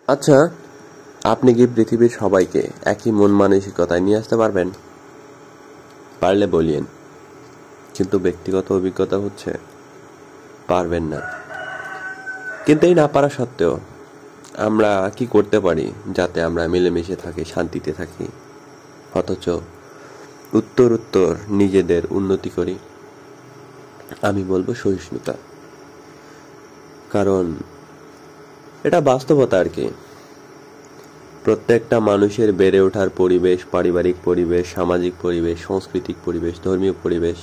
আচ্ছা, আপনি কি পৃথিবীর সবাইকে একই মন মানসিকতায় নিয়ে আসতে পারবেন? পারলে বলিয়েন, কিন্তু ব্যক্তিগত অভিজ্ঞতা হচ্ছে পারবেন না। কিন্তু এই না পারা সত্ত্বেও আমরা কি করতে পারি যাতে আমরা মিলেমিশে থাকি, শান্তিতে থাকি, অথচ উত্তর উত্তর নিজেদের উন্নতি করি? আমি বলবো সহিষ্ণুতা। কারণ এটা বাস্তবতা আর কি। প্রত্যেকটা মানুষের বেড়ে ওঠার পরিবেশ, পারিবারিক পরিবেশ, সামাজিক পরিবেশ, সাংস্কৃতিক পরিবেশ, ধর্মীয় পরিবেশ,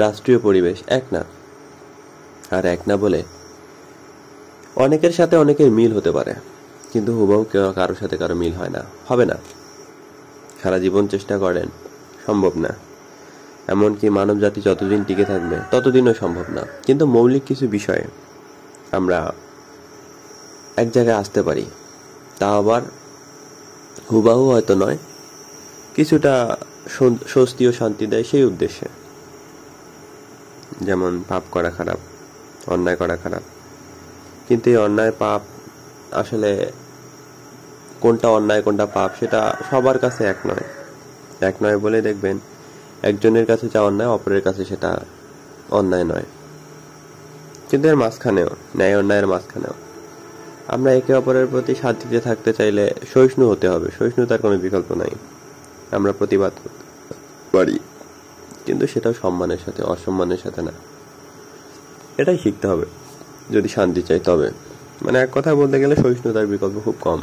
রাষ্ট্রীয় পরিবেশ এক না। আর এক না বলে অনেকের সাথে অনেকের মিল হতে পারে, কিন্তু হুবহু কারোর সাথে কারো মিল হয় না, হবে না। সারা জীবন চেষ্টা করেন, সম্ভব না। এমনকি মানব জাতি যতদিন টিকে থাকবে ততদিনও সম্ভব না। কিন্তু মৌলিক কিছু বিষয়ে আমরা এক জায়গায় আসতে পারি, তা আবার হুবাহু হয়তো নয়, কিছুটা স্বস্তি ও শান্তি দেয় সেই উদ্দেশ্যে। যেমন পাপ করা খারাপ, অন্যায় করা খারাপ, কিন্তু এই অন্যায় পাপ আসলে কোনটা অন্যায় কোনটা পাপ সেটা সবার কাছে এক নয়। এক নয় বলে দেখবেন একজনের কাছে যা অন্যায় অপরের কাছে সেটা অন্যায় নয়। কিন্তু এর মাঝখানেও, ন্যায় অন্যায়ের মাঝখানেও আমরা একে অপরের প্রতি শান্তিতে থাকতে চাইলে সহিষ্ণু হতে হবে। সহিষ্ণুতার কোনো বিকল্প নাই। আমরা প্রতিবাদ করতে পারি, কিন্তু সেটাও সম্মানের সাথে, অসম্মানের সাথে না। এটাই শিখতে হবে যদি শান্তি চাই। তবে মানে এক কথা বলতে গেলে সহিষ্ণুতার বিকল্প খুব কম।